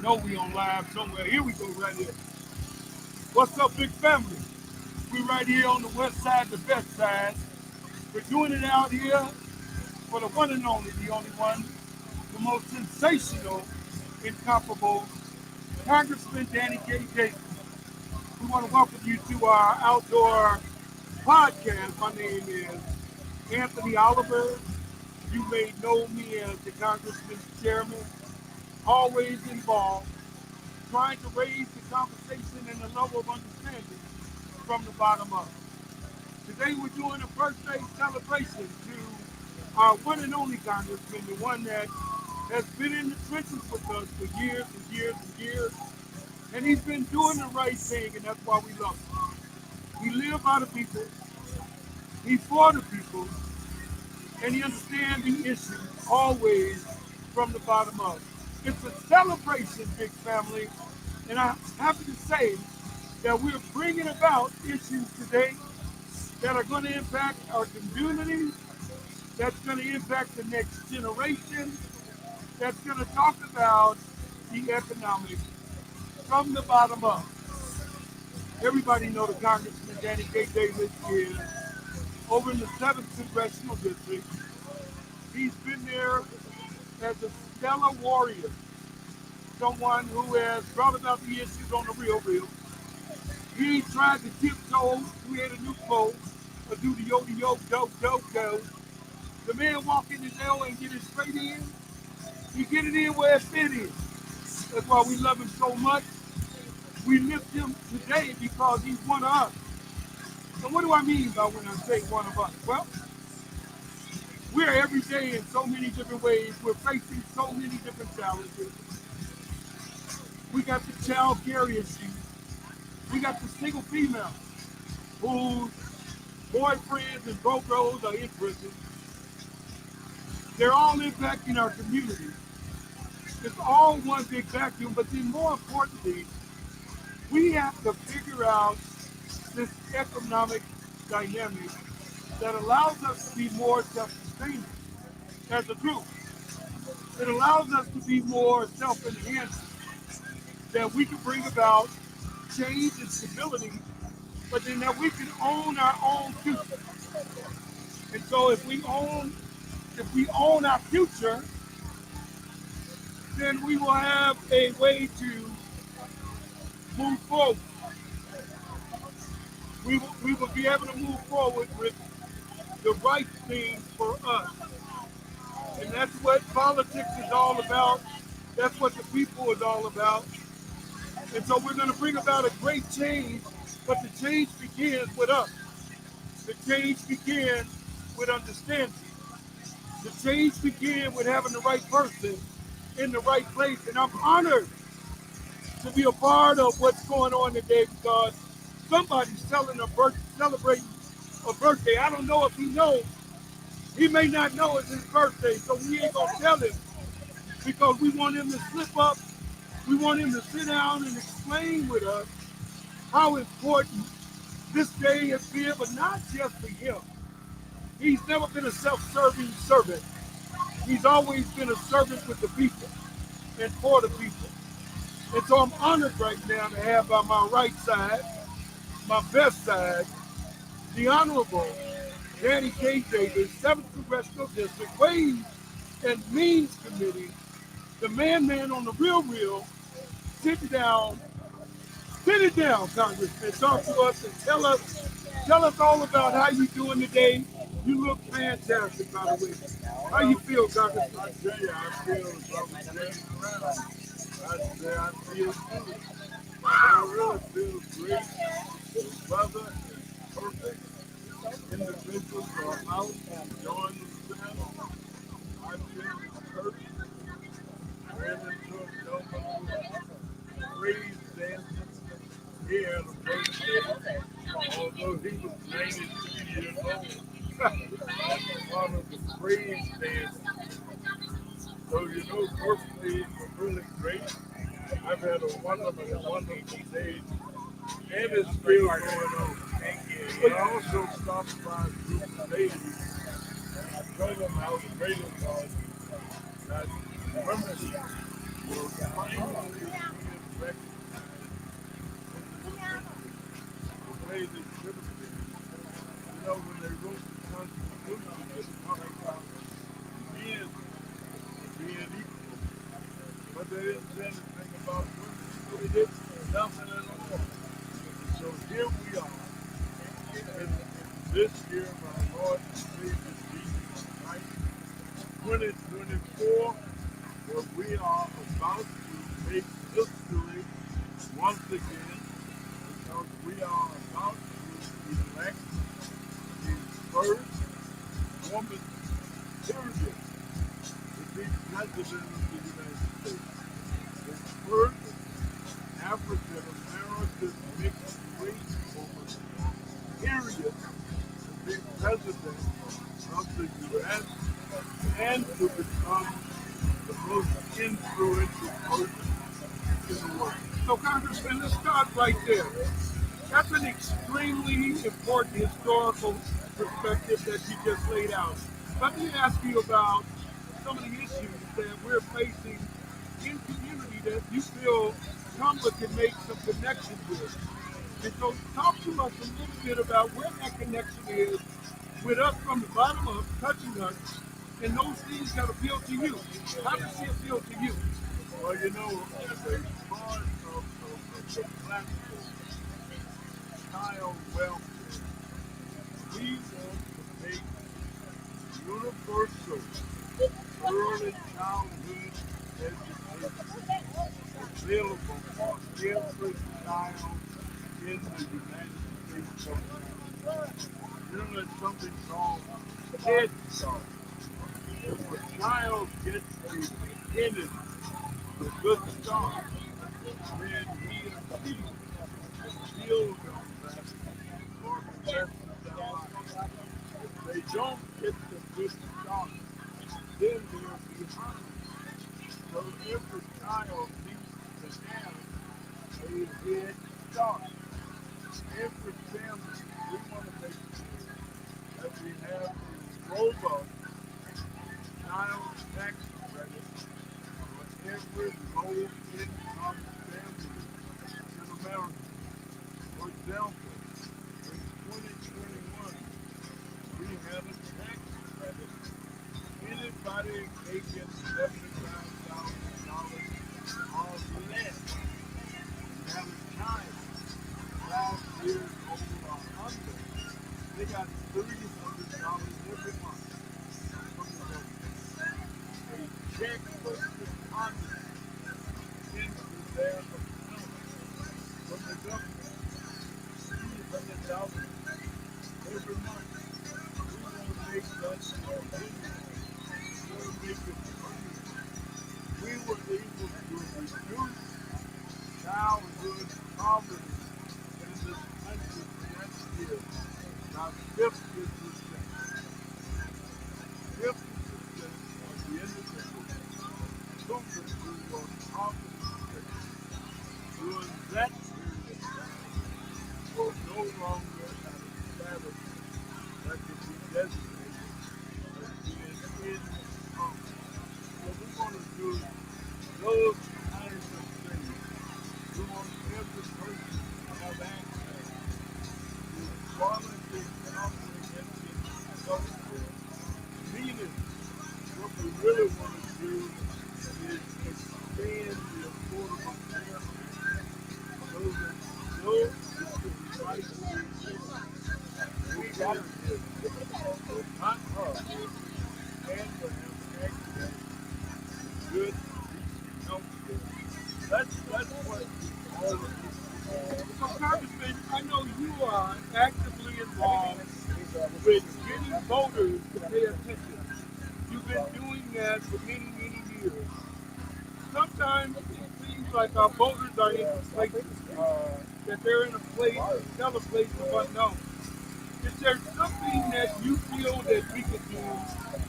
know we on live somewhere. Here we go right here. What's up, big family? We right here on the west side, the best side. We're doing it out here for the one and only, the only one, the most sensational, incomparable Congressman Danny K. Davis. We want to welcome you to our outdoor podcast. My name is Anthony Oliver. You may know me as the Congressman's chairman, always involved, trying to raise the conversation and the level of understanding from the bottom up. Today we're doing a birthday celebration to our one and only Congressman, the one that has been in the trenches with us for years and years and years. And he's been doing the right thing, and that's why we love him. He lives by the people, he's for the people, and he understands the issues always from the bottom up. It's a celebration, big family, and I'm happy to say that we're bringing about issues today that are going to impact our community, that's going to impact the next generation, that's going to talk about the economics from the bottom up. Everybody know the Congressman Danny K. Davis is over in the 7th Congressional District. He's been there as a stellar warrior, someone who has brought about the issues on the real. He tried to tiptoe, create a new flow, or do the yo-yo, do. The man walk in his L and get it straight in. He get it in where it fit in. That's why we love him so much. We lift him today because he's one of us. So what do I mean by when I say one of us? Well, we're every day in so many different ways. We're facing so many different challenges. We got the child care issue. We got the single female whose boyfriends and bros are in prison. They're all impacting our community. It's all one big vacuum, but then more importantly, we have to figure out this economic dynamic that allows us to be more self-sustaining as a group. It allows us to be more self-enhancing, that we can bring about change and stability, but then that we can own our own future. And so if we own our future, then we will have a way to move forward. We will be able to move forward with the right things for us. And that's what politics is all about. That's what the people is all about. And so we're going to bring about a great change, but the change begins with us. The change begins with understanding. The change begins with having the right person in the right place. And I'm honored to be a part of what's going on today because somebody's celebrating a birthday. I don't know if he knows. He may not know it's his birthday, so we ain't going to tell him because we want him to slip up. We want him to sit down and explain with us how important this day has been, but not just for him. He's never been a self-serving servant. He's always been a servant with the people and for the people. And so I'm honored right now to have by my right side, my best side, the Honorable Danny K. Davis, 7th Congressional District, Ways and Means Committee, the man on the real, sitting down, Congressman. Talk to us and tell us all about how you doing today. You look fantastic, by the way. How you feel, Congressman? I tell you, I feel around. I feel good. I really feel great. The weather is perfect. Individuals are out enjoying themselves. I feel encouraged. Ran into a gentleman who praise dancing here in the birthday, although he was 92 years old. That's part of the praise dancing. So, birthdays are really great. I've had a wonderful day, and it's still going on. But I also stopped by a group of ladies, and I told them how great it was that women were finally history once again because we are about to elect the first woman, period, to be president of the United States. The first African American mixed race woman, period, to be president of the U.S. and to become the most influential person in the world. So, Congressman, let's start right there. That's an extremely important historical perspective that you just laid out. Let me ask you about some of the issues that we're facing in community that you feel Kamala can make some connections with. And so talk to us a little bit about where that connection is with us from the bottom up, touching us, and those things that appeal to you. How does she appeal to you? Well, you know, as a part of the platform, child welfare, we want to make universal early childhood education available for every child in the United States of America. You know, there's something called Head Start. If a child gets a beginning, a good start, then he or she build on that for the rest of their life. If they don't get the good start, then they're behind. So every child needs to have a head start. Every family, we want to make sure that we have a robust child tax credit for every low-income family in America. For example, in 2021, we have a tax credit. Anybody making $75,000 or less have a child 5 years old or under, they got $300 every month from the government. A check was deposited into their account from the government. $300 every month. We want to make that continuous. We want to make it permanent. We were able to reduce childhood poverty in this country last year by 50%. 50% of the individuals, children who were poverty stricken during that period of time were no longer at a status that could be designated as being income. So we want to do those kinds of things. We want every person to have access to quality comprehensive health care. Meaning, what we really want to do is expand the Affordable Care Act so that those with the right will benefit from not harm and will have access to good, decent health care. That's what all of this is all So, about. Congressman, I know you are actively involved with getting voters to pay attention. You've been doing that for many, many years. Sometimes it seems like our voters are in places, that they're in a place, still a place of unknown. Is there something that you feel that we could do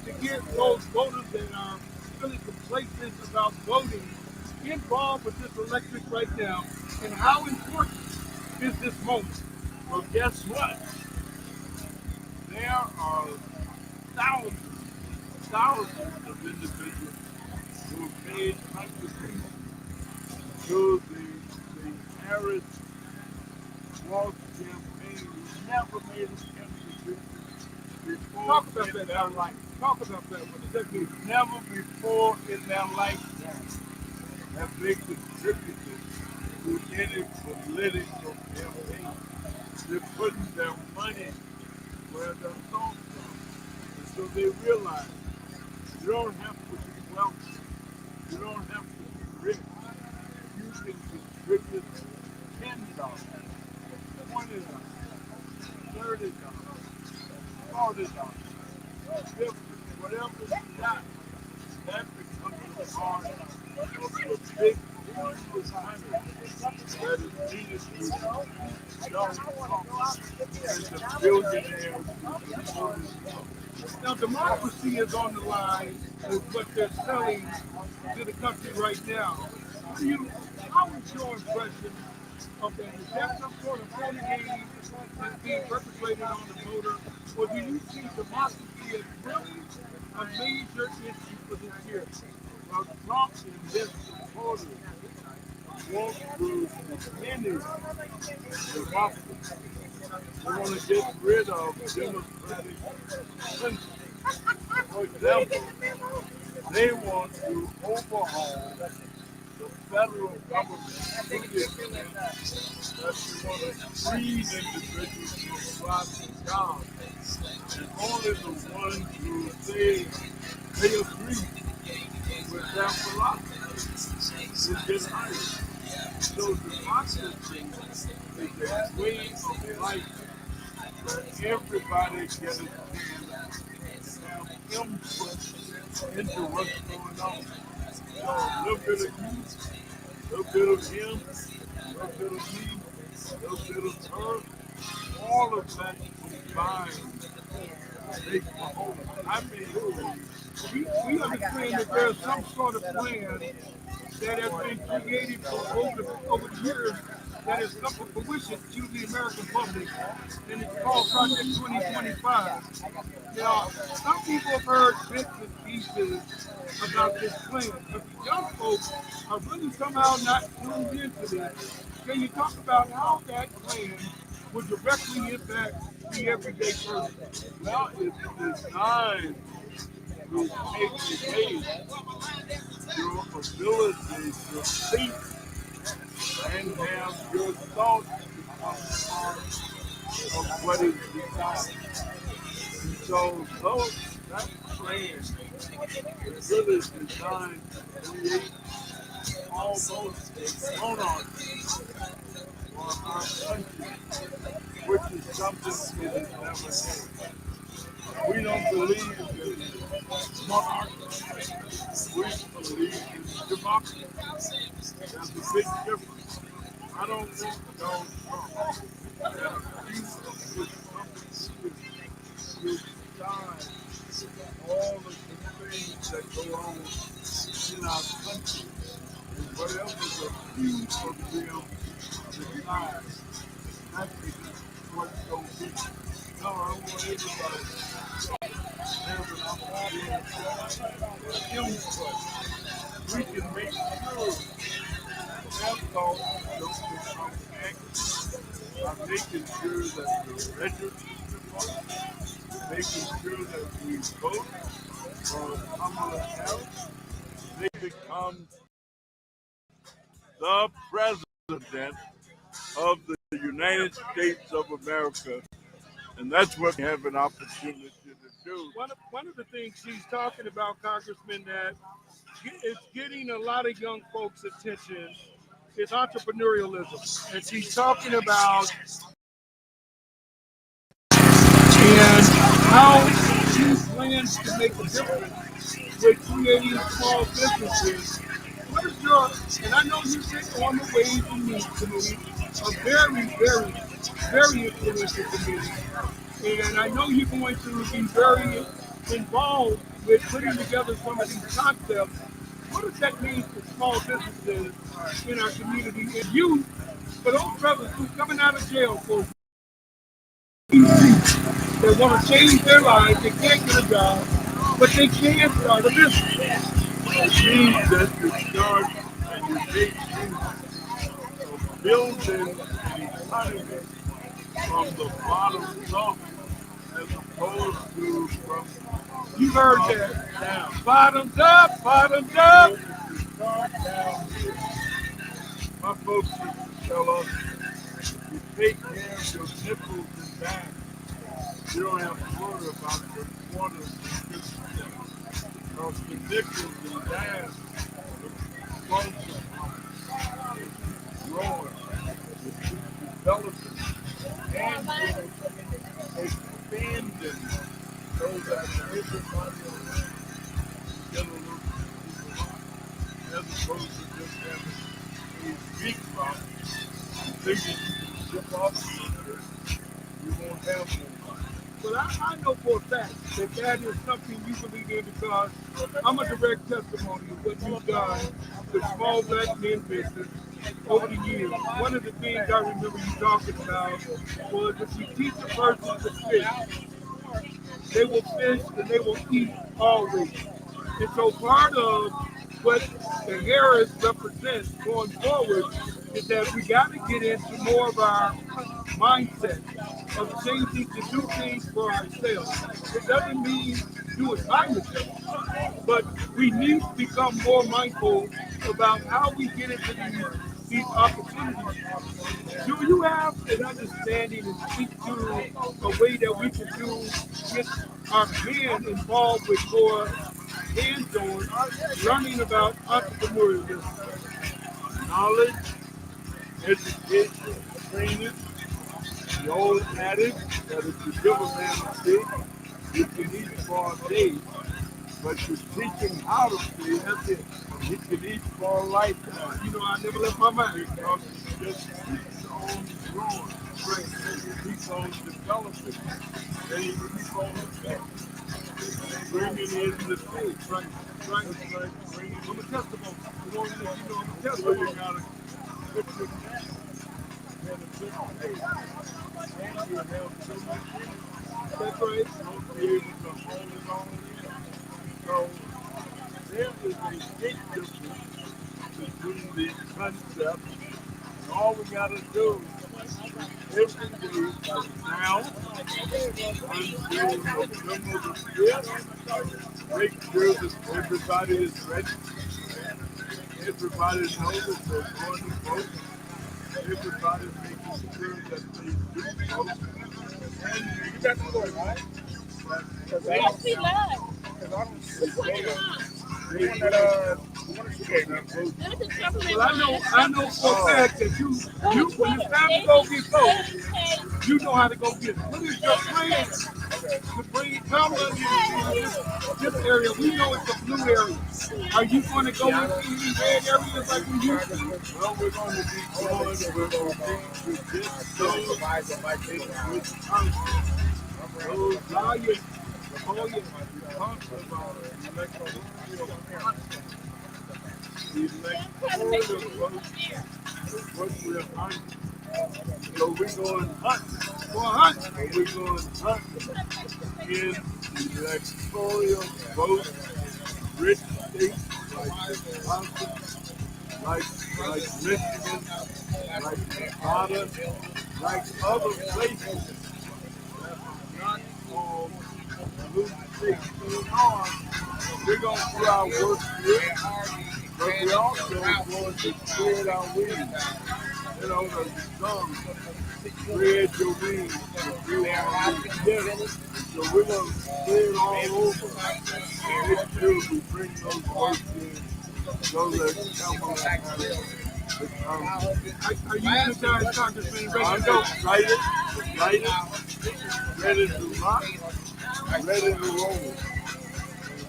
to get those voters that are feeling complacent about voting involved with this election right now? And how important is this moment? Well, guess what? There are thousands, thousands of individuals who have made contributions to the Harris Walsh campaign who never made a contribution before Talk about in that, their Congressman. life. Talk about that. What does that mean? Never before in their lifetime have they contributed to any political campaign. They're putting their money where their thoughts are. And so they realize you don't have to be wealthy. You don't have to be rich. You can contribute $10, $20, $30, $40, $50, whatever you got, that becomes a part of the big 1% that is needed to young and the billionaires who support it. Now, democracy is on the line with what they're selling to the country right now. You, how is your impression of that? Is that some sort of voting game that's being perpetrated on the voter, or do you see democracy as really a major issue for this year? Well, Trump and his supporters want to diminish democracy. They want to get rid of democratic principles. For example, they want to overhaul the federal government to the extent that they want to freeze individuals from driving jobs. And only the ones who say they agree with their philosophy will get hired. So democracy is a way of life where everybody gets a chance to have input into what's going on. So a little bit of you, a little bit of him, a little bit of me, a little bit of her, all of that combined make the whole. I mean, we understand that there's some sort of plan that has been created for over the years that has come to fruition to the American public, and it's called Project 2025. Now, some people have heard bits and pieces about this plan, but the young folks are really somehow not tuned into this. Can you talk about how that plan would directly impact the everyday person? Well, it's designed to take away your ability to think and have your thoughts become part of what is designed. And so that plan is really designed to create almost a monarchy for our country, which is something it has never had. We don't believe in monarchy. We believe in democracy. There's a big difference. I don't want Donald Trump and a few of his companies to decide all of the things that go on in our country and whatever the few of them decide. That's what's going to be. No, I want everybody have an opportunity to input. We can make sure that thoughts don't become active by making sure that we're registered to vote, making sure that we vote for Kamala Harris. They become the president of the United States of America. And that's what we have an opportunity to do. One of the things she's talking about, Congressman, that is getting a lot of young folks' attention is entrepreneurialism. And she's talking about and how she plans to make a difference with creating small businesses. What is your, and I know you sit on the Ways and Means Committee, a very influential committee. And I know you're going to be very involved with putting together some of these concepts. What does that mean for small businesses in our community and youth, for those brothers who are coming out of jail for that want to change their lives, they can't get a job, but they can start a business. It means that you start and you make use of building an economy from the bottom up as opposed to from You heard top that. down. Bottoms up, bottoms So up. if you start down here, my folks used to tell us, if you take care of your nickels and dimes, you don't have to worry about your quarters and 50 cents. Because the nickels and dimes are the function about. You think that you can ship off the you won't have no money. Well, I know for a fact that that is something you believe in because I'm a direct testimony of what you've done with small black men business over the years. One of the things I remember you talking about was if you teach a person to fish, they will fish and they will eat always. And so part of what the Harris represents going forward is that we got to get into more of our mindset of changing to do things for ourselves. It doesn't mean do it by yourself, but we need to become more mindful about how we get into these opportunities. Do you have an understanding and speak to a way that we can do get our men involved with more hands-on learning about entrepreneurialism? Knowledge, education, training, the old adage that if you give a man a stick, you can eat for a day, but you teach him how to fish, that's it. He can eat for a lifetime. You know, I never left my mind. Because he just keeps on growing, right? And he keeps on developing, and he keeps on bringing in the fish, right? Right? Just like bringing I'm a in testimony. You want to let you know I'm a so testimony. you gotta put your net in a good place, and you have so much in it, That's right. you'll be able to hold it all in. So there is a big difference between the concept, and all we gotta do every day from now until November the 5th, make sure that everybody is ready. Everybody knows that they're going to vote. Everybody making sure that they do vote. And you got to vote, right? Yes, we live. Because I don't see they Well, I know for a fact that when it's time to go get votes, you know how to go get it. What is your plan to bring Kamala into this area? We know it's a blue area. Are you going to go into any red areas like we used to? well, we're going to be going with those with Congress. Those Oh, oh, yeah. talks about electoral votes is what we're hunting. So we're going hunting. For a hunt. And we're going hunting in electoral vote rich states like Wisconsin, like Michigan, like Nevada, like other places that are not called blue states anymore. We're going to do our work here, but we also going to spread our wings. You know, the song, spread your wings. You are together. So we're going to spread all over and make sure we bring those votes in so that Kamala Harris becomes. Are you energized, Congressman, ready I'm to go? excited, ready to rock, ready to roll.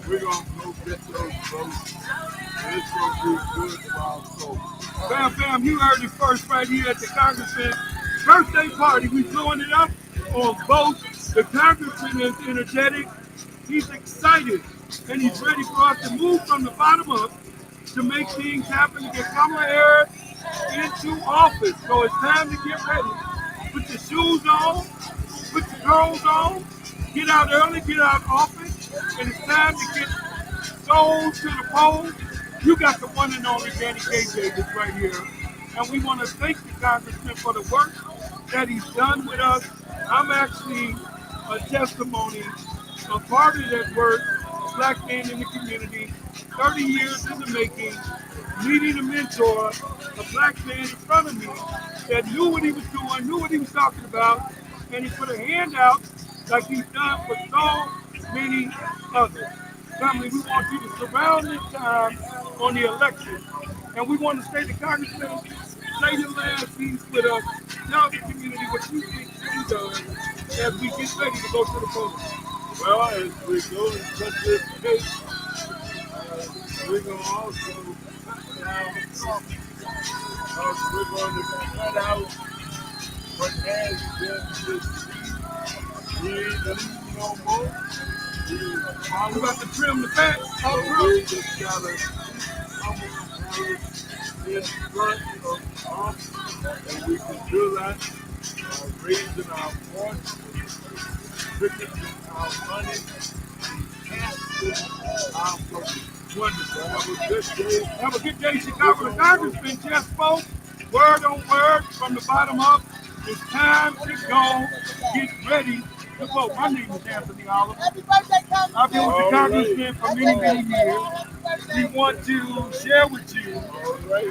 We're going to go get those votes, and it's going to be good for our soul. Fam, you heard it first right here at the Congressman's birthday party. We blowing it up on both. The Congressman is energetic. He's excited, and he's ready for us to move from the bottom up to make things happen to get Kamala Harris into office. So it's time to get ready. Put your shoes on, put your clothes on, get out early, get out of office, and it's time to get souls to the polls. You got the one and only Danny K. Davis right here. And we want to thank the Congressman for the work that he's done with us. I'm actually a testimony, a part of that work, a black man in the community, 30 years in the making, meeting a mentor, a black man in front of me that knew what he was doing, knew what he was talking about, and he put a hand out like he's done for so many others. Family, we want you to surround this time on the election. And we want to say to Congressman, say your last piece with us. Tell the community what you think should be done as we get ready to go to the polls. Well, as we go and cut this cake, we're going to also now We're going to cut out what has been this we ain't leaving no more. We got to trim the fat up front. We just gotta almost in front of us, and we can do that raising our voice, picking our money, casting our vote. Wonderful. Have a good day. Have a good day, Chicago. The Congressman just spoke, word on word, from the bottom up. It's time to go. Get ready to vote. My name is Anthony Oliver. I've been with the Congressman for many, many years. We want to share with you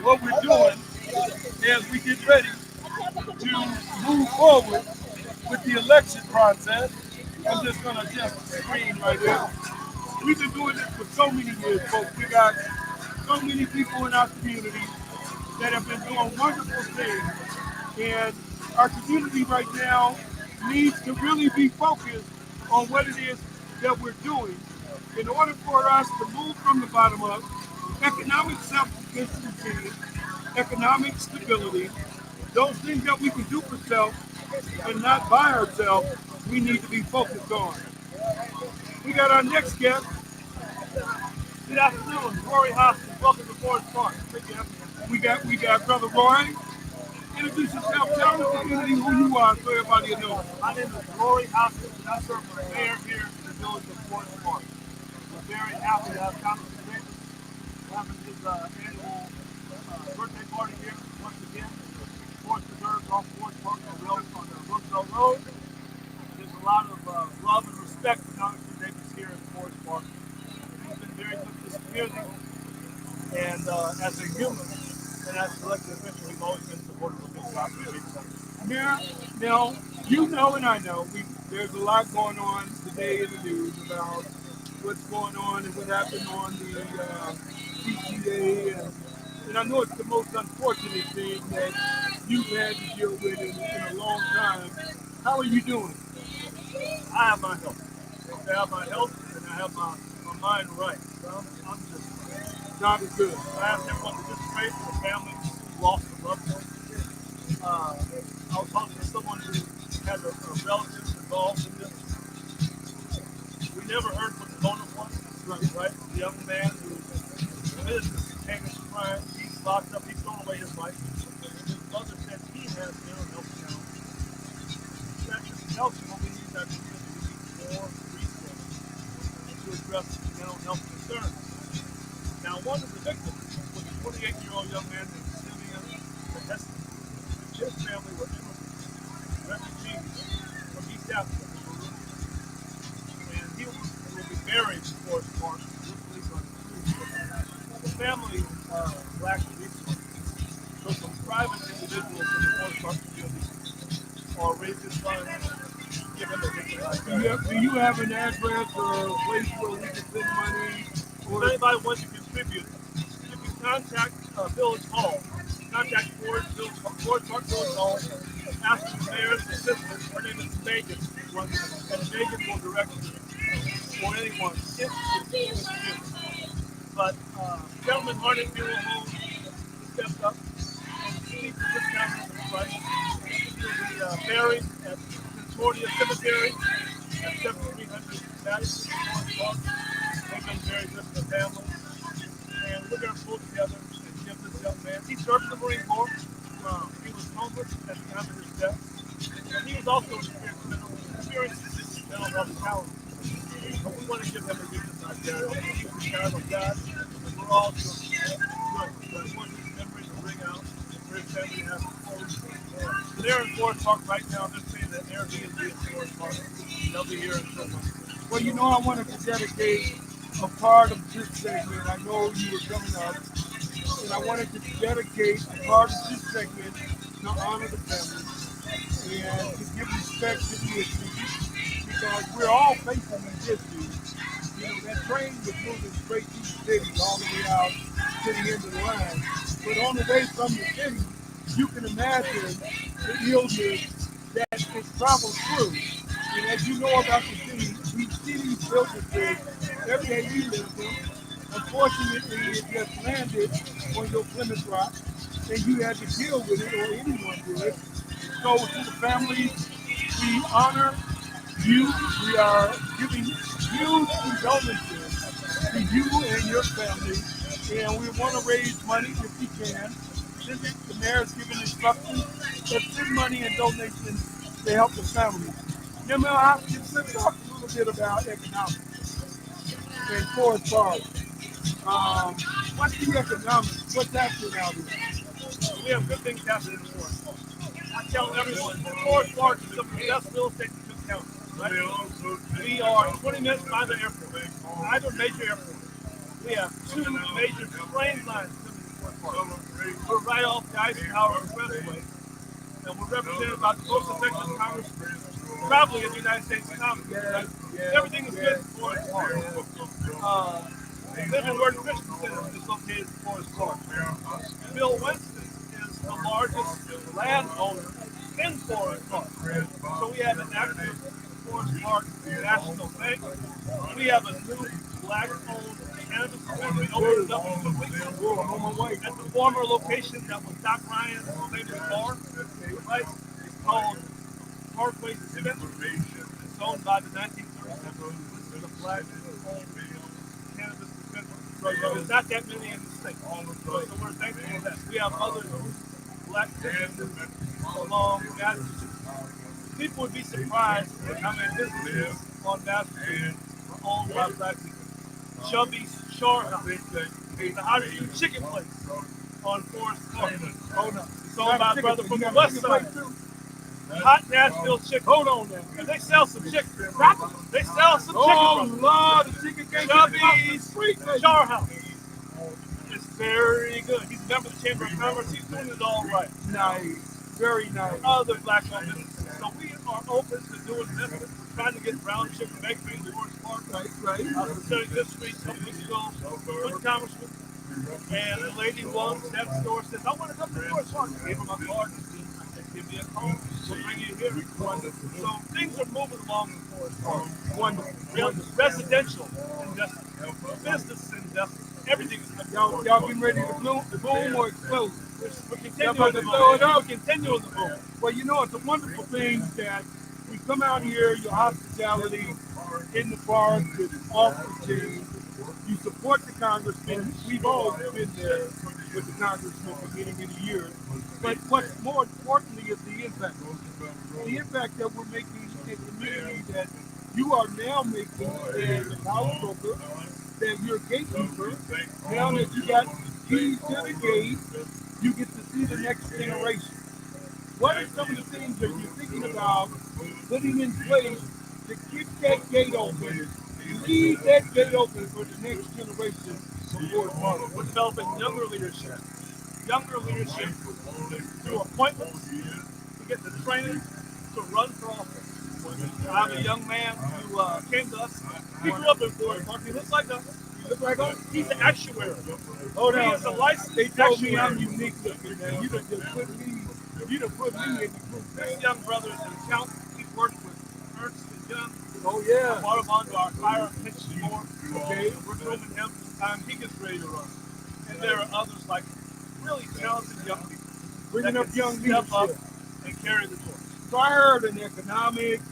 what we're doing as we get ready to move forward with the election process. I'm just going to adjust the screen right here. We've been doing this for so many years, folks. We got so many people in our community that have been doing wonderful things. And our community right now needs to really be focused on what it is that we're doing in order for us to move from the bottom up, economic self-sufficiency, economic stability, those things that we can do for self and not by ourselves, we need to be focused on. We got our next guest. Good afternoon, Rory Hoskins. Welcome to Forest Park. We got Brother Roy. Introduce yourself. Tell the community who you are so everybody will know. My name is Rory Hoskins, and I serve as mayor here in the village of Forest Park. We're very happy to have Congressman Davis having his annual birthday party here once again. Forest Preserve off Forest Park on Roosevelt Road. There's a lot of love and respect for Congressman Davis here in Forest Park. He's been very good to this community, and as a human and as an elected official, we've always been supportive of his opportunities. Now, you know and I know, there's a lot going on today in the news about what's going on and what happened on the PTA. And I know it's the most unfortunate thing that you've had to deal with in a long time. How are you doing? I have my health. I have my health and I have my mind right. So I'm just God is good. I ask everyone to just pray for the family who lost a loved one. I was talking to someone who had a relative involved in this. We never heard what the motive was, right? The young man who committed this heinous crime, he's locked up, he's thrown away his life. His mother said he has mental health challenges. That just tells you what we need that community. We need more resources to address mental health concerns. Now, one of the victims was a 28-year-old young man named Simeon Heston. His family were immigrants, refugees from East Africa, and he will be buried in Forest Park this week on Tuesday. The family lacked resources, so some private individuals in the Forest Park community are raising funds to give him a victim. Do you have an address or a place where we can send money? If anybody wants to contribute, you can contact Village Hall. Contact Forest Park Village Hall. Ask the mayor's assistant. Her name is Megan. And Megan will direct you for anyone interested in contributing. But gentleman Harnett Funeral Home stepped up and received a discounted price. He will be buried at Concordia Cemetery at 7300 Madison Forest Park. They've been very good to the family. And we're going to pull together and give this young man. He served in the Marine Corps. He was homeless at the time of his death. And he was also experiencing mental health challenges. But we want to give him a dignified burial. He's a child of God. And we're all doing good. But I want his memory to ring out for his family to have so they're in Forest Park right now. They're saying that Airbnb is Forest Park. They'll be here in 2 months. Well, I wanted to dedicate a part of this segment. I know you were coming up, and I wanted to dedicate a part of this segment to honor the family and to give respect to the issues because we're all facing these issues. That train was moving straight through the city all the way out to the end of the line. But on the way from the city, you can imagine the illness that it travels through. And as you know about the city, we see these businesses every day we live in. Unfortunately, it just landed on your Plymouth Rock. and you had to deal with it, or anyone did. So to the families, we honor you. We are giving huge condolences to you and your family, and we want to raise money if we can. The mayor's giving instructions to send money and donations to help the family. Now, Mel, let's talk a little bit about economics and Forest Park. Um, what's the economics? What's happening out here? We have good things happening in Forest Park. I tell everyone, Forest Park is some of the best real estate in Cook County. Right? We are 20 minutes by the airport, either major airport. We have two major train lines coming to Forest Park. We're right off the Eisenhower Expressway, and we're represented by the most effective congressman probably in the United States Congress. Right? Everything is good in Forest Park. Living Word Christian Center is located in Forest Park. Bill Winston is the largest landowner in Forest Park. So we have an active Forest Park National Bank. We have a new black-owned cannabis dispensary opened up 2 weeks ago at the former location that was Doc Ryan's famous bar. Right? It's called Parkway Dispensary. It's owned by the 1937. This is a black-owned cannabis dispensary. So there's not that many in the state. So we're thankful for that. We have other black businesses along Massachusetts. People would be surprised at how many businesses on Massachusetts are owned by black people. Chubby's Char House, the hottest new chicken place on Forest Park. Oh no, it's owned by a brother from the west side. Hot Nashville chicken. Hold on now. And they sell some chicken. They sell some chicken. Oh, Lord, the chicken can't Chubby's Char House. It's very good. He's a member of the Chamber of Commerce. He's doing it all right. Nice. Very nice. Other black-owned businesses. So we are open to doing business. We're trying to get Brown Sugar Bakery in Forest Park. Right, right. I was selling this week, a couple weeks ago, with Congressman. And the lady runs that store says, I want to come to Forest Park. I gave her my card. Give me a call. We'll bring you here. Wonderful. So things are moving along in Forest Park. Wonderful. You know, residential investment, business investment, everything is coming. Y'all getting ready to boom or explode? We're continuing to blow it up. We're continuing to boom. Well, you know, it's a wonderful thing that we come out here, your hospitality in the park, it's off the chain. You support the congressman. We've all been there with the congressman for many, many years. But what's more importantly is the impact. The impact that we're making in the community that you are now making as a power broker, that you're a gatekeeper. Now that you got keys to the gate, you get to see the next generation. What are some of the things that you're thinking about putting in place to keep that gate open, leave that gate open for the next generation of Forest Park? We're developing younger leadership. Younger leadership through appointments to get the training to run for office. I'm a young man who came to us. He grew up in Forest Park. He looks like us. He looks like us. He's an actuary. Oh, He no. is a licensed They told me actuary. I'm unique looking, man. You done just put me in the group. This young brother is an accountant. He's worked with Ernst and Young. Oh, yeah. I brought him onto our fire and pension board. Okay. We're grooming him from the time he gets ready to run. And there are others like really talented young people Bringing up young step up leadership. and carry the torch. So I heard in economics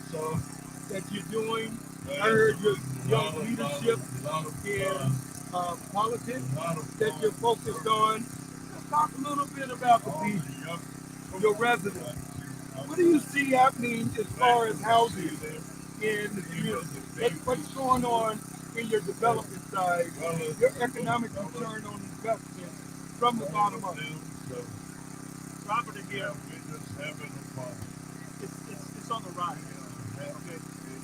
that you're doing. I heard your young leadership in politics that you're focused on. Let's talk a little bit about the people, your residents. What do you see happening as far as housing in the community? What's going on in your development side, your economic return on investment from the bottom up? Property here, it's on the rise. Okay.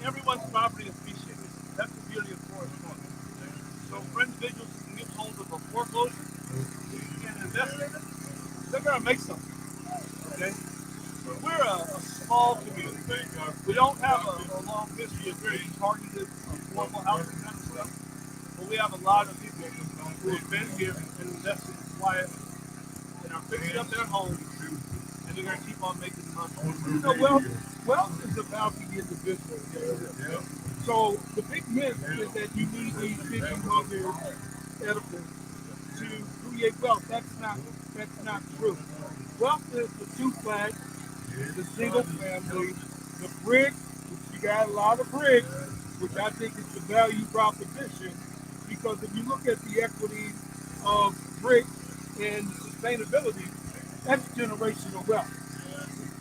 Everyone's property is appreciated. That's the beauty of Forest Park. So for individuals who can get hold of a foreclosure and invest in it, they're going to make something. Okay? We're a small community. We don't have a long history of very targeted affordable housing kind of stuff. But we have a lot of people who have been here and invested quietly and are fixing up their homes, and they're going to keep on making money. You know, wealth is about the individual. So the big myth is that you need these big humongous edifices to create wealth. That's That's not true. Wealth is the two-flat, the single family, the brick, which you got a lot of bricks, which I think is the value proposition. Because if you look at the equity of brick and sustainability, that's generational wealth.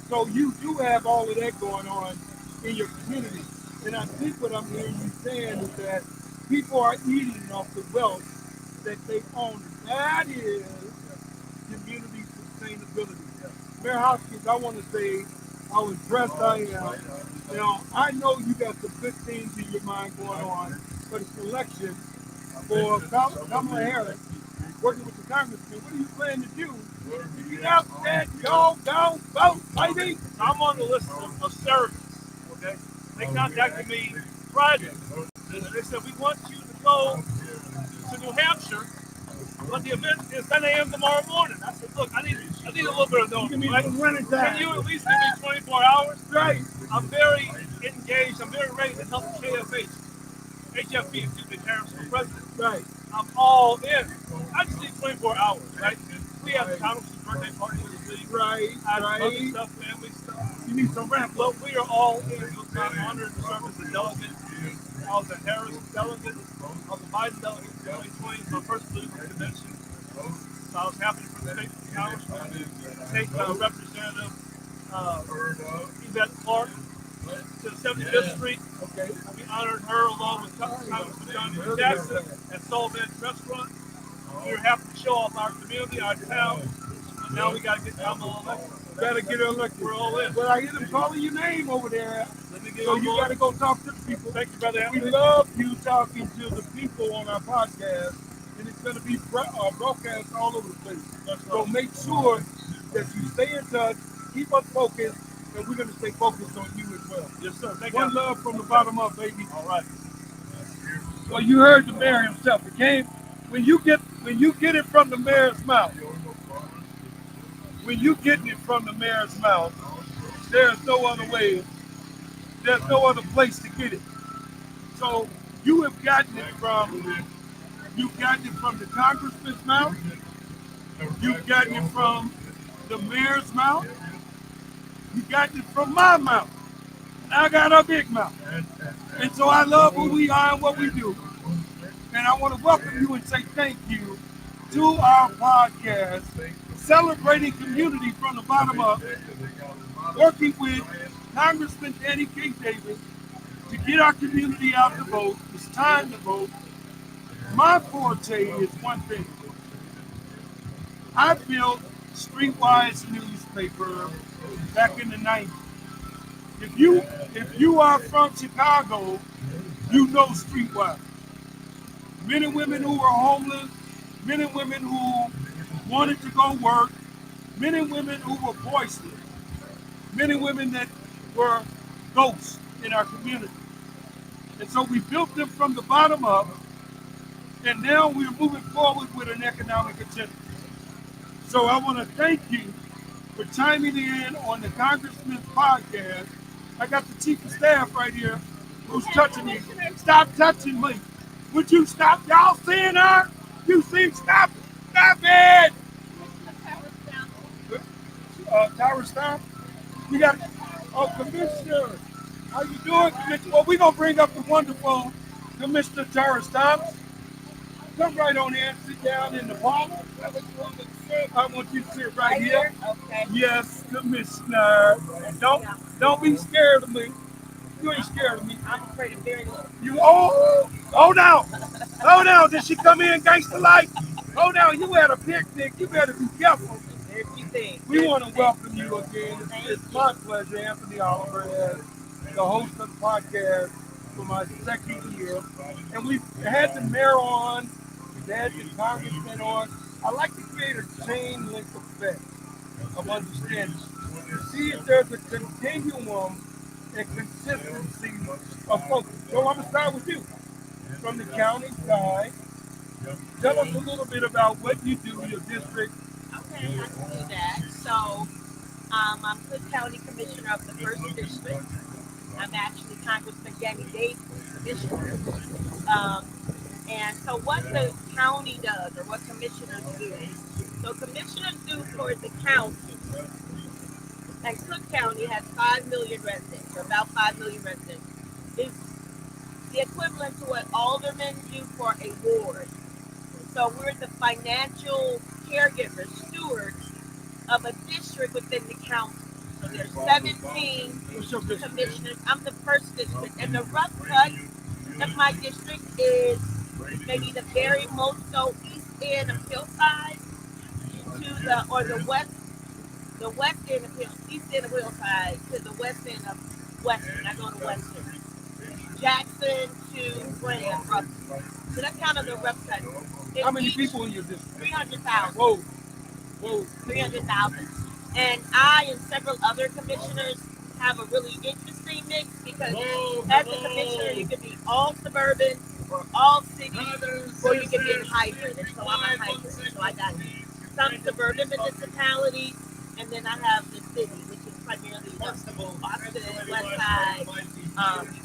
So you do have all of that going on in your community. And I think what I'm hearing you saying is that people are eating off the wealth that they own. That is community sustainability. Mayor Hopkins, I want to say how impressed I am. I know you got some good things in your mind going on for the selection for Kamala Harris, working with the congressman. What are you planning to do? Get out that doggone vote, baby! I'm on the list of surrogates. Okay, they contacted me Friday. And they said we want you to go to New Hampshire, but the event is 10 a.m. tomorrow morning. I said, look, I need a little bit of notice. Right? Can you at least give me 24 hours? Right. I'm very engaged. I'm very ready to help KFH, HFP, excuse me, Harris for president. Right. I'm all in. I just need 24 hours, right? We have the congressman's birthday party this week. Right. I have Right. other stuff, family stuff. You need some rap. But we are all in. It was my honor to serve as a delegate. I was a Harris delegate. I was a Biden delegate in 2020. My first political convention. So I was happy to participate with the congressman, take Representative Yvette Clark to 75th Street. Okay. We honored her along with Congressman John Jackson at Sullivan's Restaurant. We were happy to show off our community, our town. And now we got to get Kamala elected. Gotta get her elected. We're all in. But I hear them calling your name over there. Let me get So on you board. gotta go talk to the people. Thank you, Brother We Anthony. love you talking to the people on our podcast, and it's gonna be broadcast all over the place. So make sure that you stay in touch, keep us focused, and we're gonna stay focused on you as well. Yes, sir. Thank One you. love from the bottom up, baby. All right. Well, you heard the mayor himself. It came when you get it from the mayor's mouth. When you get it from the mayor's mouth, there's no other way. There's no other place to get it. So you have gotten it from the congressman's mouth. You've gotten it from the mayor's mouth. You've gotten it from my mouth. I got a big mouth. And so I love who we are and what we do. And I want to welcome you and say thank you to our podcast, celebrating community from the bottom up, working with Congressman Danny King Davis to get our community out to vote. It's time to vote. My forte is one thing. I built Streetwise newspaper back in the 90s. If you are from Chicago, you know Streetwise. Men and women who were homeless, men and women who wanted to go work, men and women who were voiceless, men and women that were ghosts in our community. And so we built them from the bottom up, and now we're moving forward with an economic agenda. So I want to thank you for chiming in on the Congressman's podcast. I got the chief of staff right here who's touching me. Stop touching me. Would you stop? Y'all seeing her? You see? Stop it! Tower stop. We got, Commissioner. How you doing, Commissioner? Well, we're going to bring up the wonderful Commissioner Tara Stomps. Come right on in and sit down in the parlor. I want you to sit right here. Okay. Yes, Commissioner. Don't be scared of me. You ain't scared of me. I'm afraid of very little. You hold on. Did she come in gangster like? Hold on, you had a picnic. You better be careful. Very few things. We want to welcome you again. It's my pleasure, Anthony Oliver, as the host of the podcast for my second year. And we've had the mayor on, we've had the congressman on. I like to create a chain link effect of understanding. To see if there's a continuum and consistency of focus. So I'm going to start with you. From the county side, tell us a little bit about what you do in your district. Okay, I can do that. So, I'm Cook County Commissioner of the 1st District. I'm actually Congressman Danny Davis' commissioner. And so what the county does or what commissioners do. So commissioners do for the county, and Cook County has 5 million residents, or about 5 million residents, is the equivalent to what aldermen do for a ward. So we're the financial caregivers, stewards of a district within the county. So there's 17 commissioners. I'm the first district, and the rough cut of my district is maybe the very most so east end of Hillside to the west end of east end of Hillside to the west end of Western. I go to Western. Jackson to Grand, roughly. So that's kind of the rough cut. How many people in your district? 300,000. Whoa, whoa. 300,000. And I and several other commissioners have a really interesting mix because as a commissioner, you can be all suburban or all city, or you can be in hybrid. And so I'm a hybrid. So I got some suburban municipalities, and then I have the city, which is primarily Boston, West Side,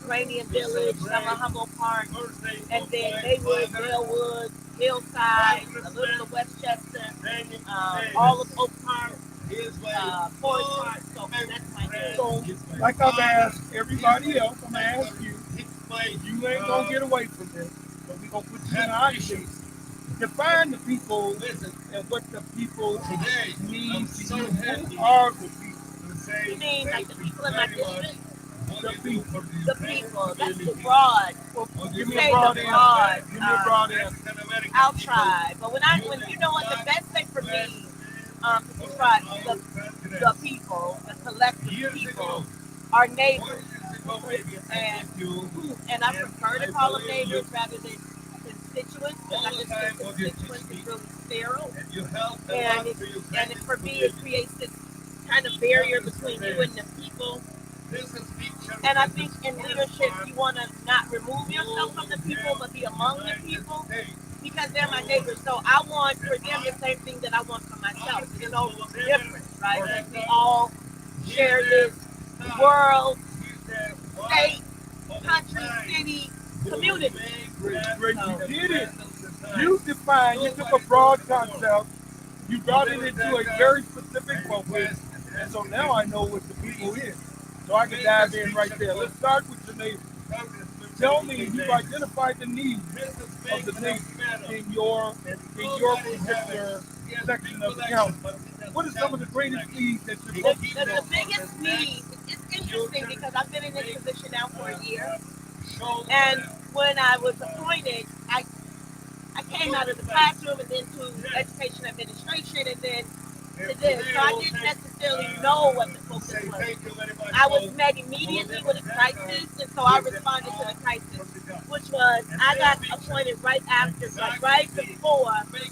Ukrainian Village, Summer Humboldt Park, and then Maywood, Bellwood, Hillside, a little of Westchester, all of Oak Park, Forest Park. So that's my name. So, like I've asked everybody else, I'm gonna ask you. You ain't gonna get away from this, but we gonna put you in the hot seat. Define the people and what the people need to you. Who are the people? You mean like the people in my district? The people. The people. That's too broad. Well, give me Say a broad the answer. broad. Give me a broad answer. I'll try. But when you know what, the best thing for me to describe the people, the collective people, are neighbors. And I prefer to call them neighbors rather than constituents because I just think constituents is really sterile. And for me, it creates this kind of barrier between you and the people. And I think in leadership, you want to not remove yourself from the people, but be among the people because they're my neighbors. So I want for them the same thing that I want for myself. There's no difference, right? Because we all share this world, state, country, city, community. Great, you did it. You defined, you took a broad concept, you brought it into a very specific focus, and so now I know what the people is. So I can dive in right there. Let's start with the neighbors. Tell me, you've identified the needs of the neighbors in your particular section of the county. What are some of the greatest needs that you're focusing The on? biggest need, it's interesting because I've been in this position now for a year. And when I was appointed, I came out of the classroom and then to education administration and then to this. So I didn't necessarily know what the focus was. I was met immediately with a crisis, and so I responded to the crisis, which was I got appointed right after, like right before the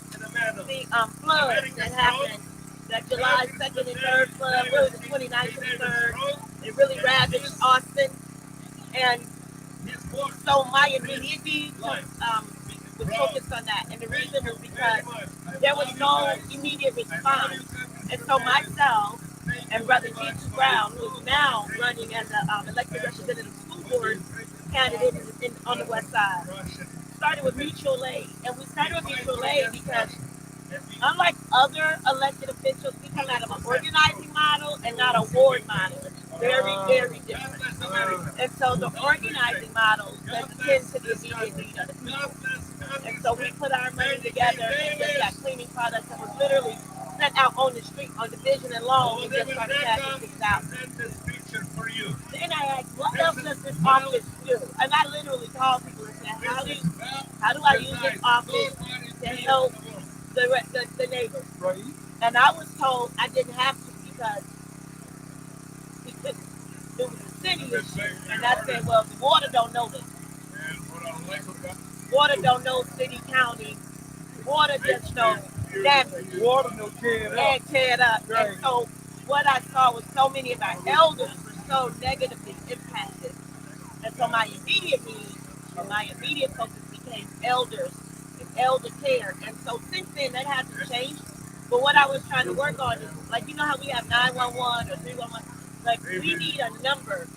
floods that happened, that July 2nd and 3rd flood, really the 29th and 3rd. It really ravaged Austin. And so my immediate need was focused on that. And the reason was because there was no immediate response. And so myself and Brother G2 Brown, who is now running as an elected representative school board candidate on the west side, started with mutual aid. And we started with mutual aid because unlike other elected officials, we come out of an organizing model and not a ward model. It's very, very different. And so the organizing model does tend to the immediate need of the people. And so we put our money together and just got cleaning products that was literally sent out on the street on Division and Long and just started passing things out. Then I asked, what else does this office do? And I literally called people and said, how do I use this office to help the neighbors? Right? And I was told I didn't have to because we couldn't. It was a city issue. And I said, well, the water don't know this. Water don't know city, county. Water just knows damage. Water no tear it up. And tear it up. Right. And so what I saw was so many of our elders were so negatively impacted. And so my immediate need or my immediate focus became elders and elder care. And so since then that hasn't changed. But what I was trying to work on is like you know how we have 911 or 311? Like we need a number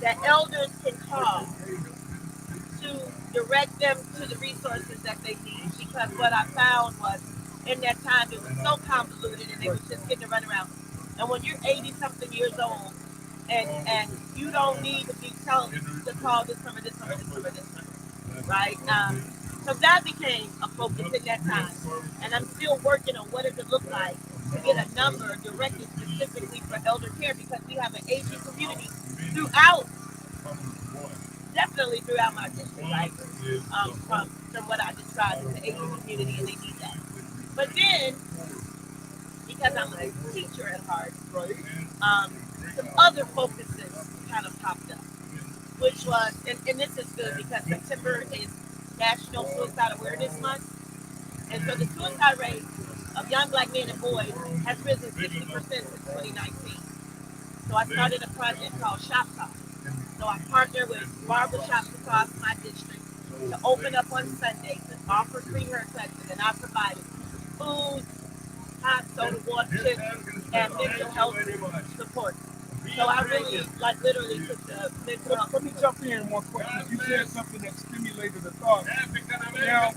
that elders can call to direct them to the resources that they need. because what I found was in that time it was so convoluted and they was just getting to run around. And when you're 80 something years old and you don't need to be told to call this number, this number, this number, this number, right? So that became a focus in that time. And I'm still working on what does it look like to get a number directed specifically for elder care because we have an aging community throughout, definitely throughout my district, right? From what I described as the aging community, and they need that. But then, because I'm a teacher at heart, um, some other focuses kind of popped up, which was, and this is good because September is National Suicide Awareness Month, and so the suicide rate of young black men and boys has risen 60% since 2019. So I started a project called Shop Talk. So I partner with barbershops across my district to open up on Sundays and offer free haircuts, and then I provide food, hot soda, water, chips, and mental health support. So I really, like, literally took the mental health. Let me jump in one question. You said something that stimulated a thought. Now,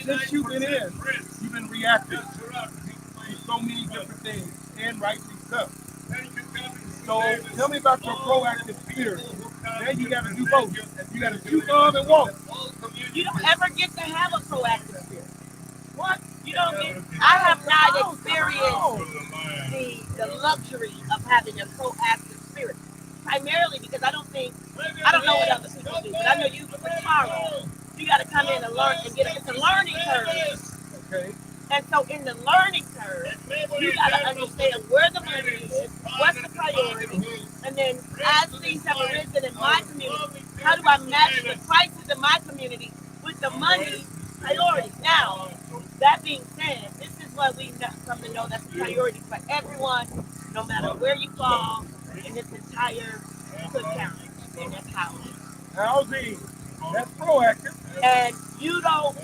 since you've been in, you've been reactive to so many different things, and rightly so. So tell me about your proactive spirit. Then you got to do both. You got to chew gum and walk. You don't ever get to have a proactive spirit. What? You don't get. I have not experienced the luxury of having a proactive spirit. Primarily because I don't know what other people do, but I know you for tomorrow. You got to come in and learn and get it. It's a learning curve. Okay. And so in the learning curve, you got to understand where the money is, what's the priority, and then as things have arisen in my community, how do I match the prices in my community with the money priorities? Now, that being said, this is what we come to know that's a priority for everyone, no matter where you fall in this entire Cook County, and that's housing. Housing. That's proactive. And you don't,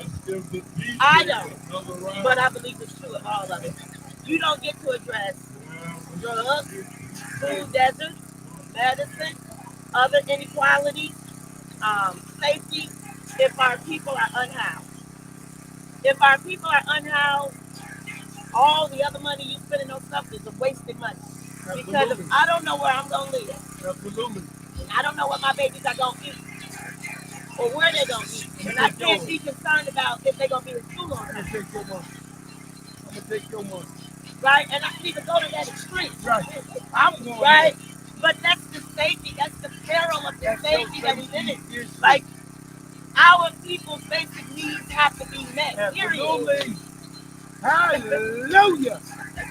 I don't, but I believe it's true of all of it. You don't get to address drugs, food deserts, medicine, other inequalities, safety, if our people are unhoused. If our people are unhoused, all the other money you spending on stuff is a wasted money. Because if I don't know where I'm going to live, Absolutely. and I don't know what my babies are going to eat, or where they're going to eat, and I can't be concerned about if they're going to be in school on I'm time. going to take your money. I'm going to take your money. Right? And I can even go to that extreme. Right. I'm going right? But that's the safety, that's the peril of the safety that we live in. Like, our people's basic needs have to be met. Period. Absolutely. Hallelujah.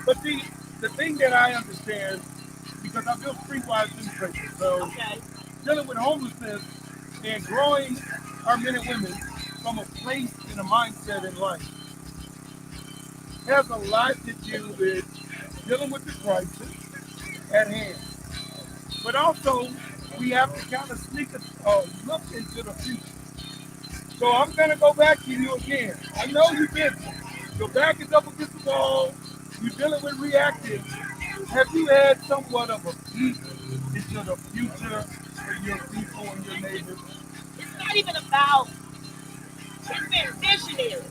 But the thing that I understand, because I built Streetwise newspapers, so dealing with homelessness and growing our men and women from a place and a mindset in life has a lot to do with dealing with the crisis at hand. But also, we have to kind of sneak a look into the future. So I'm going to go back to you again. I know you've been. Your back is up against the wall. You're dealing with reactive. Have you had somewhat of a peek into the future for your people and your neighbors? It's not even about, it's been visionary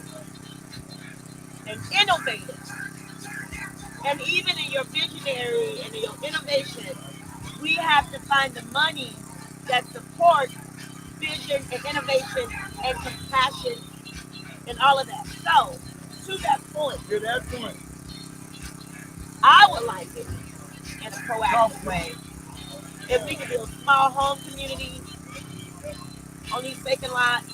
and innovative. And even in your visionary and in your innovation, we have to find the money that supports vision and innovation and compassion and all of that. So, to that point, I would like it in a proactive way. If we could build small home communities on these vacant lots,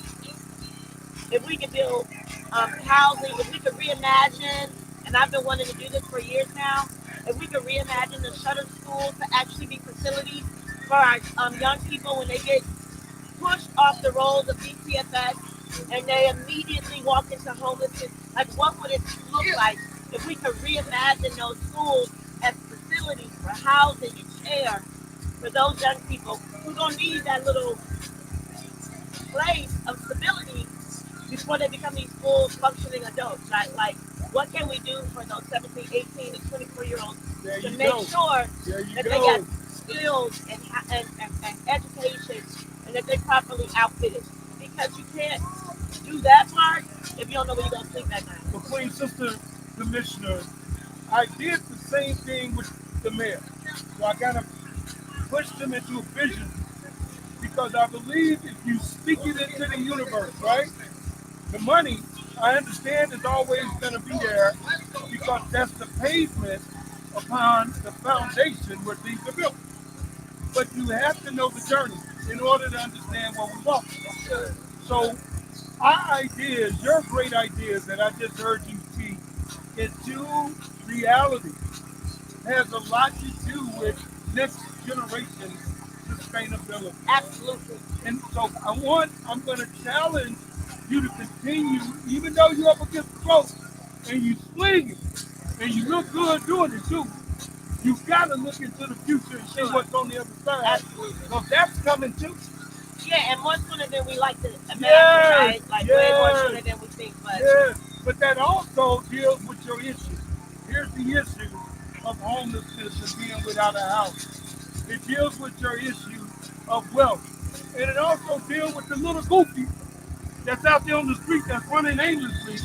if we could build housing, if we could reimagine, and I've been wanting to do this for years now, if we could reimagine the shutter schools to actually be facilities for our young people when they get pushed off the rolls of DCFS and they immediately walk into homelessness. Like, what would it look like if we could reimagine those schools as facilities for housing and care for those young people who don't need that little place of stability before they become these full functioning adults, right? Like, what can we do for those 17, 18, and 24-year-olds to make sure that they got skills and education and that they're properly outfitted? Because you can't do that part if you don't know where you're gonna sleep at night. But Queen Sister Commissioner, I did the same thing with the mayor. So I kind of pushed them into a vision because I believe if you speak it into the universe, right? The money, I understand, is always going to be there because that's the pavement upon the foundation where things are built. But you have to know the journey in order to understand what we want. So our ideas, your great ideas that I just heard you speak into reality has a lot to do with next generation sustainability. Absolutely. And so I'm going to challenge you to continue, even though you're up against the rope and you swing it and you look good doing it too. You've got to look into the future and see what's on the other side. Absolutely. So that's coming too. Yeah, and more sooner than we like to imagine, Yes, right? Like way more yes, sooner than we think. But yes. But that also deals with your issue. Here's the issue of homelessness and being without a house. It deals with your issue of wealth. And it also deals with the little goofy that's out there on the street that's running aimlessly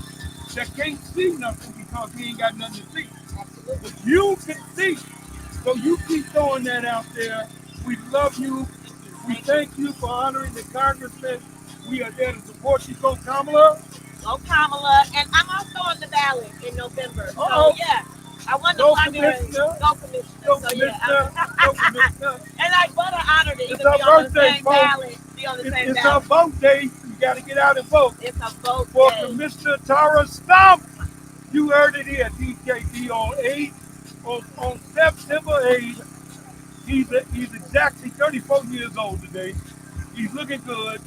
that can't see nothing because he ain't got nothing to see. But you can see. So you keep throwing that out there. We love you. We thank you for honoring the congressman. We are there to support you. Go Kamala. go Kamala, and I'm also on the ballot in November. So Uh-oh. yeah, I won the Go primary. Commissioner. Go commissioner. Go So yeah, Commissioner. Go Commissioner. and I what an honor to It's even our be on the birthday, same folks. ballot. Be on the same It's our ballot. vote day. You got to get out and vote. It's a vote For day. Commissioner Tara Stump. You heard it here, DKD on 8, on September 8th. He's exactly 34 years old today. He's looking good,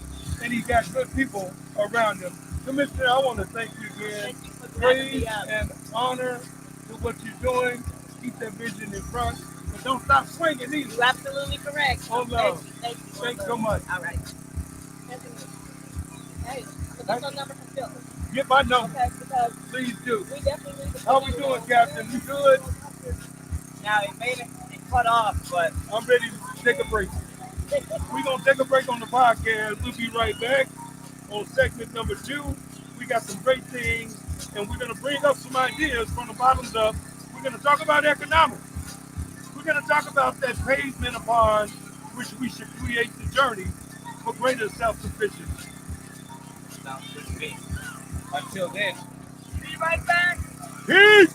and he's got good people around him. Commissioner, I want to thank you again. Thank you for having Praise me up. and honor to what you're doing. Keep that vision in front, but don't stop swinging either. You're absolutely correct. Oh, Thank love. you. Thank you. Thanks so much. All right. Hey, what's your number for Phil? Get my number. Okay, because Please do. we definitely need to. How we doing, Captain? You good? Now it made it cut off, but I'm ready to take a break. We're going to take a break on the podcast. We'll be right back on segment number 2. We got some great things, and we're going to bring up some ideas from the bottoms up. We're going to talk about economics. We're going to talk about that pavement upon which we should create the journey for greater self-sufficiency. sounds good to me. Until then, Be right back. Peace!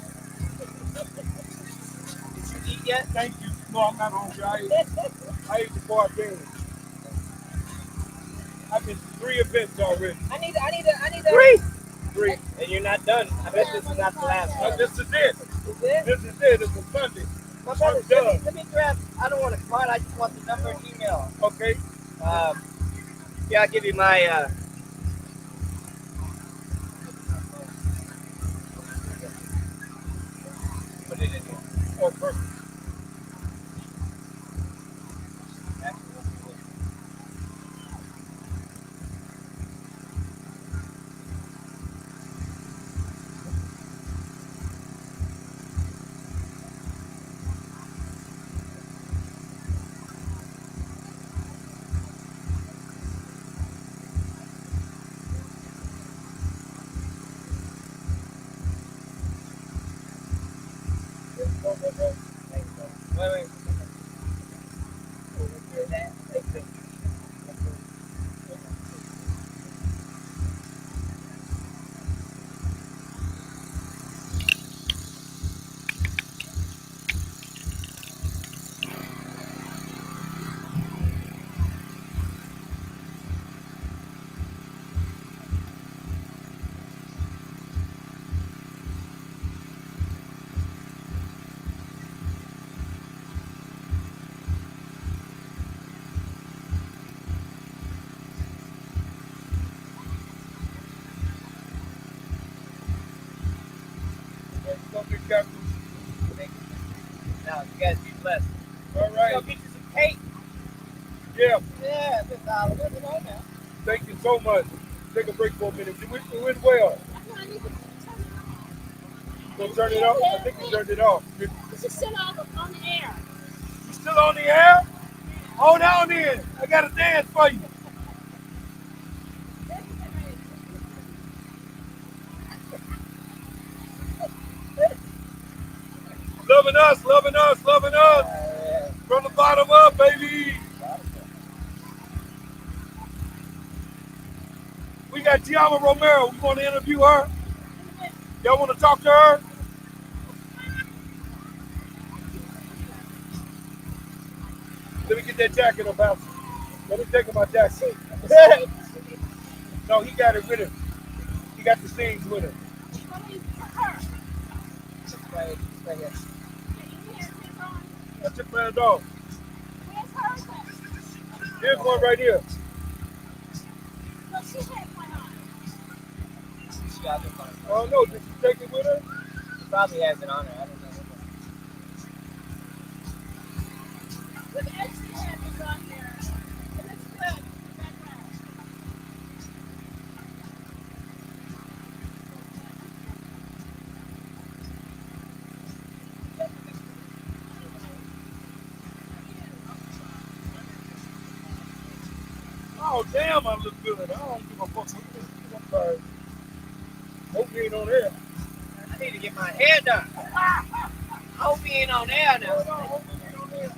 Did you eat yet? Thank you. No, I'm not hungry. I ate before I came. I've been to 3 events already. I need a. 3? 3. and you're not done. I bet this is not the last No, one. this is it. Is it? This is it. It's a Sunday. My brother, I'm done. let me grab. I don't want a card. I just want the number and email. Okay. Yeah, I'll give you my. Put it in here. Oh, perfect. Wait. Okay, Captain. Now, you guys be blessed. All right. Go get you some cake. Yeah. Yeah, $1. What's it on now? Thank you so much. Take a break for a minute. We went well. So turn it off. I think you turned it off. You This is still on the air. still on the air? Hold on in. I got a dance for you. Loving us, loving us, loving us. From the bottom up, baby. We got Tiama Romero. We want to interview her. Y'all want to talk to her? Let me get that jacket about. Let me take my jacket. No, he got it with him. He got the things with him. That's your plan dog. Here's one right here. Oh no, did she take it with her? She probably has it on her. I don't know. Oh damn, I look good. I don't give a fuck what this is. I'm sorry. Hope you ain't on air. I need to get my hair done. I hope you ain't on air now. Hold on, hope you ain't on air.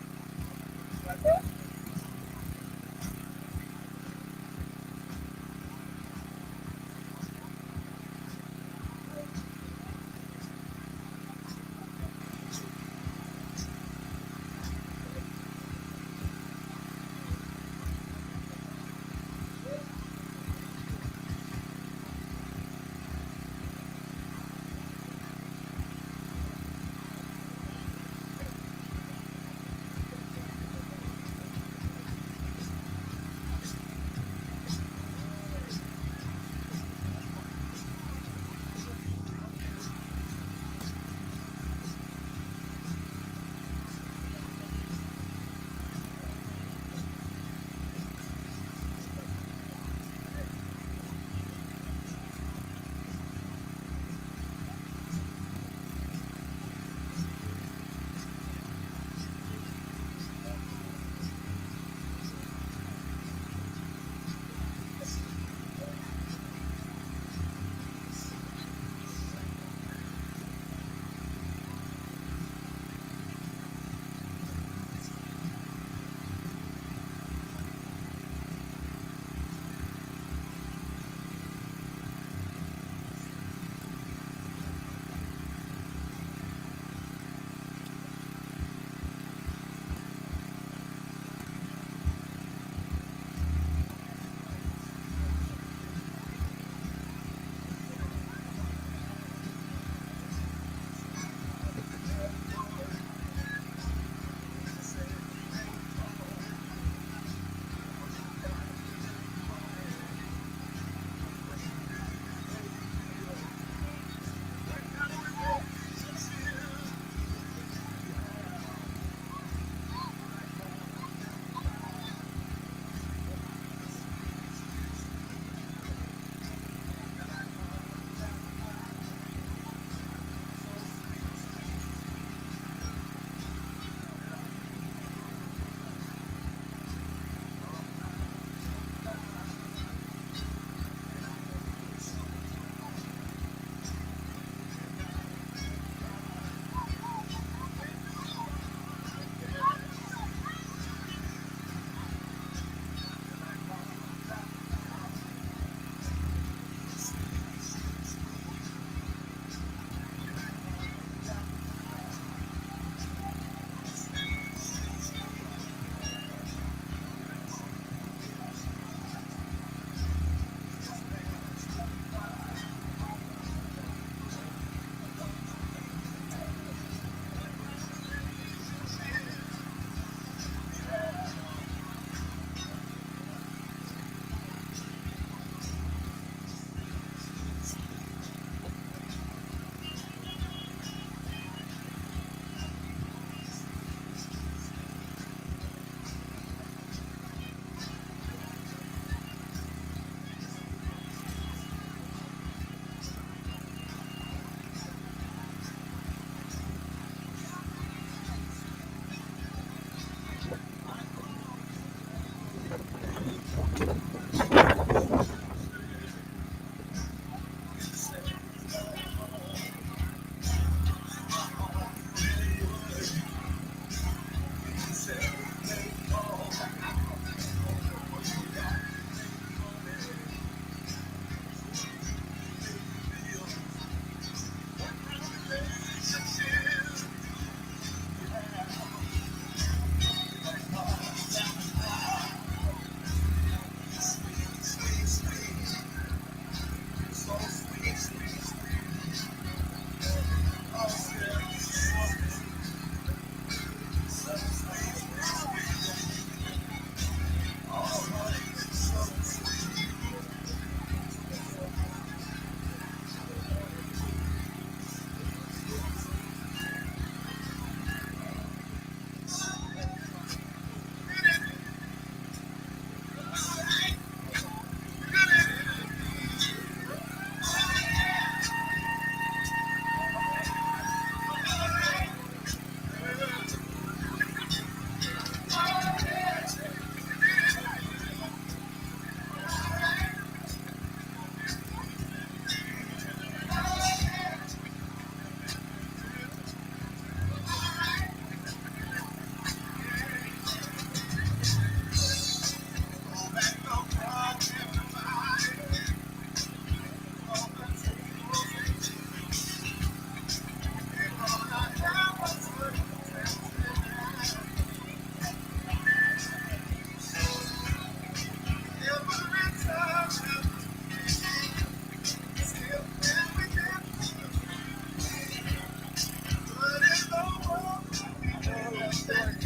You don't have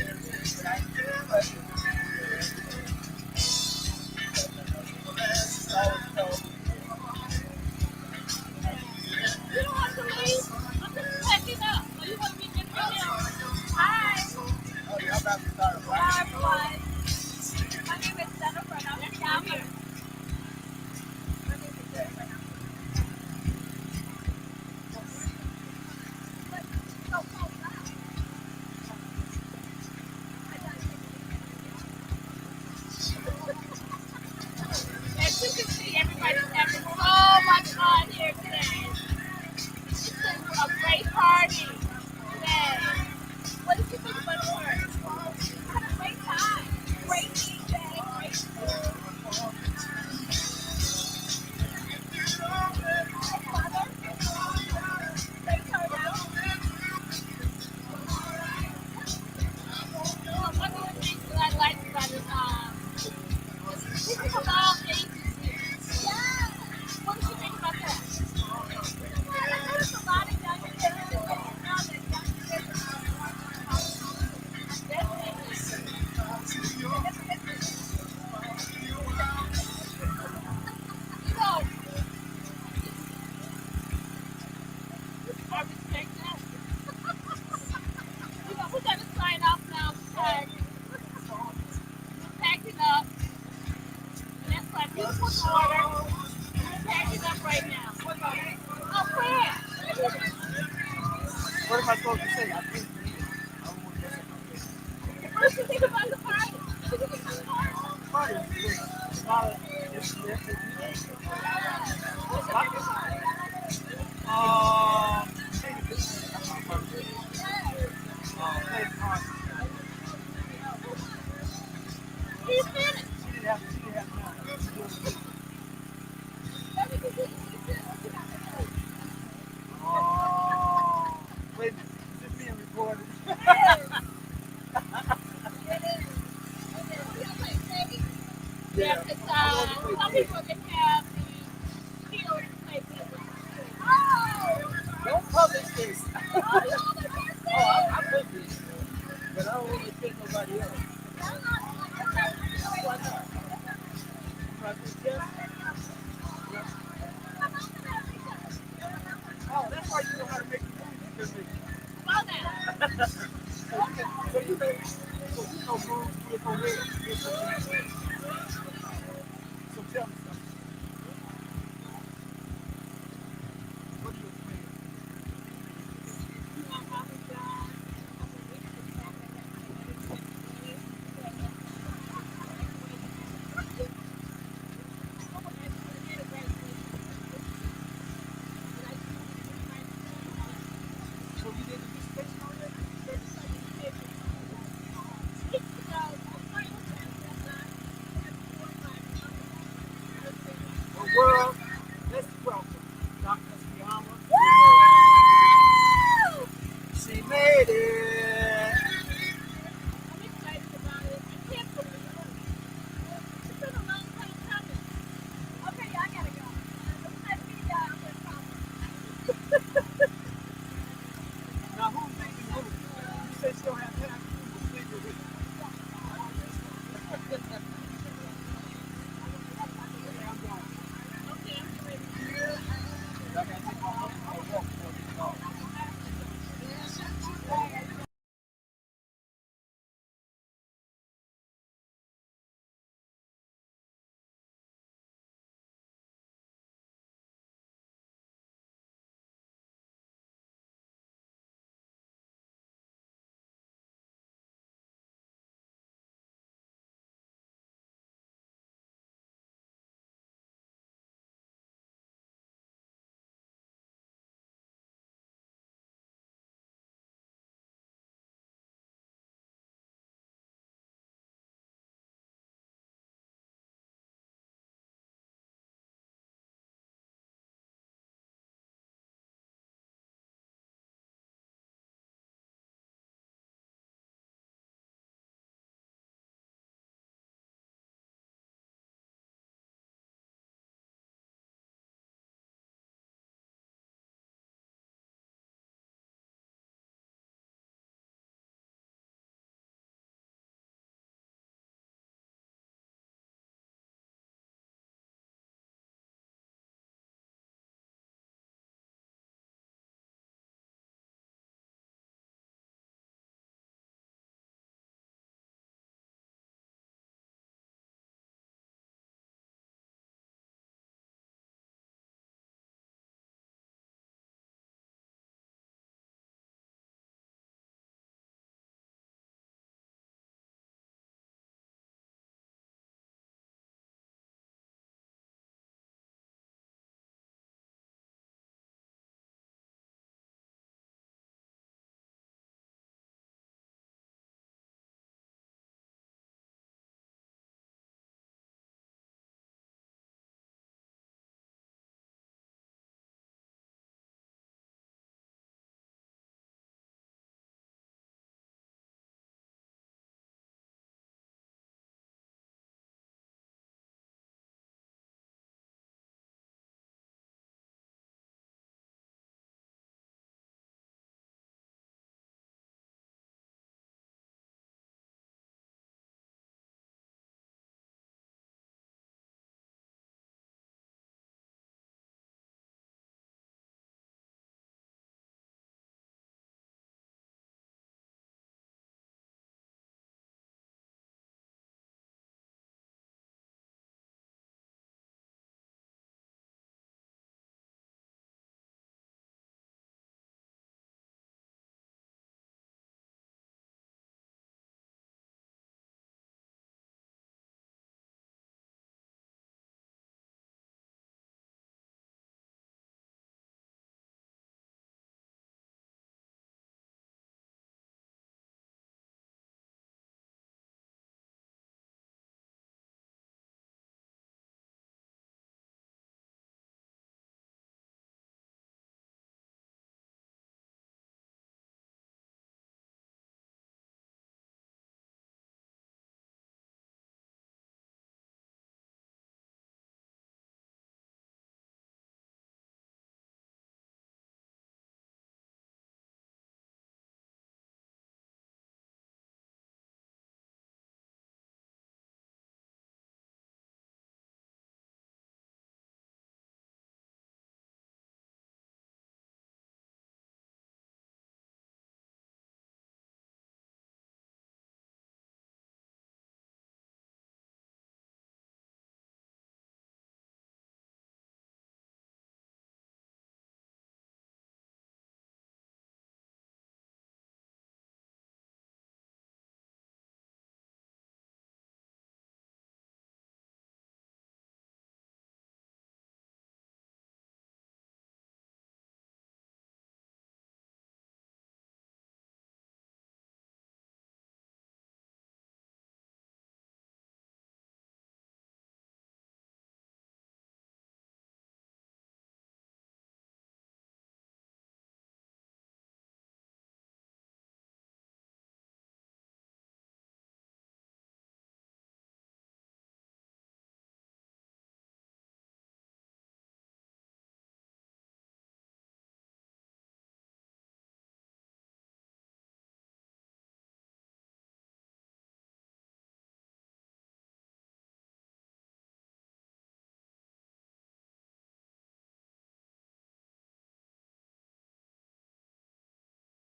to leave. I'm just packing up. So you want me to get ready? Hi. Hi, everyone. My name is Jennifer, and I'm down here. My name is Jennifer. As you can see, everybody's having so much fun here today. It's a great party today. What did you think about the party? I had a great time. Great DJ, great food. Great turnout. One of the things that I like about it, people from all ages here. Yeah. What did you think about that? There's a lot of young kids that you know that young kids you know, I respect that. We're gonna sign off now because we're packing up. And that's my beautiful daughter. We're packing up right now. Oh, where? What am I supposed to say? What did you think about the party? What did you think about the party? He's finished. Wait, is it being recorded? Yeah, because some people can have the skills to play music. Oh! Don't publish this. Oh, you know the best thing. I put this, but I don't want to pick nobody else. Why not? Right, yes. Oh, that's why you know how to make the music. Well then. So you know moves with a way. So tell me something. What do you think? So you did the dissertation on that? The world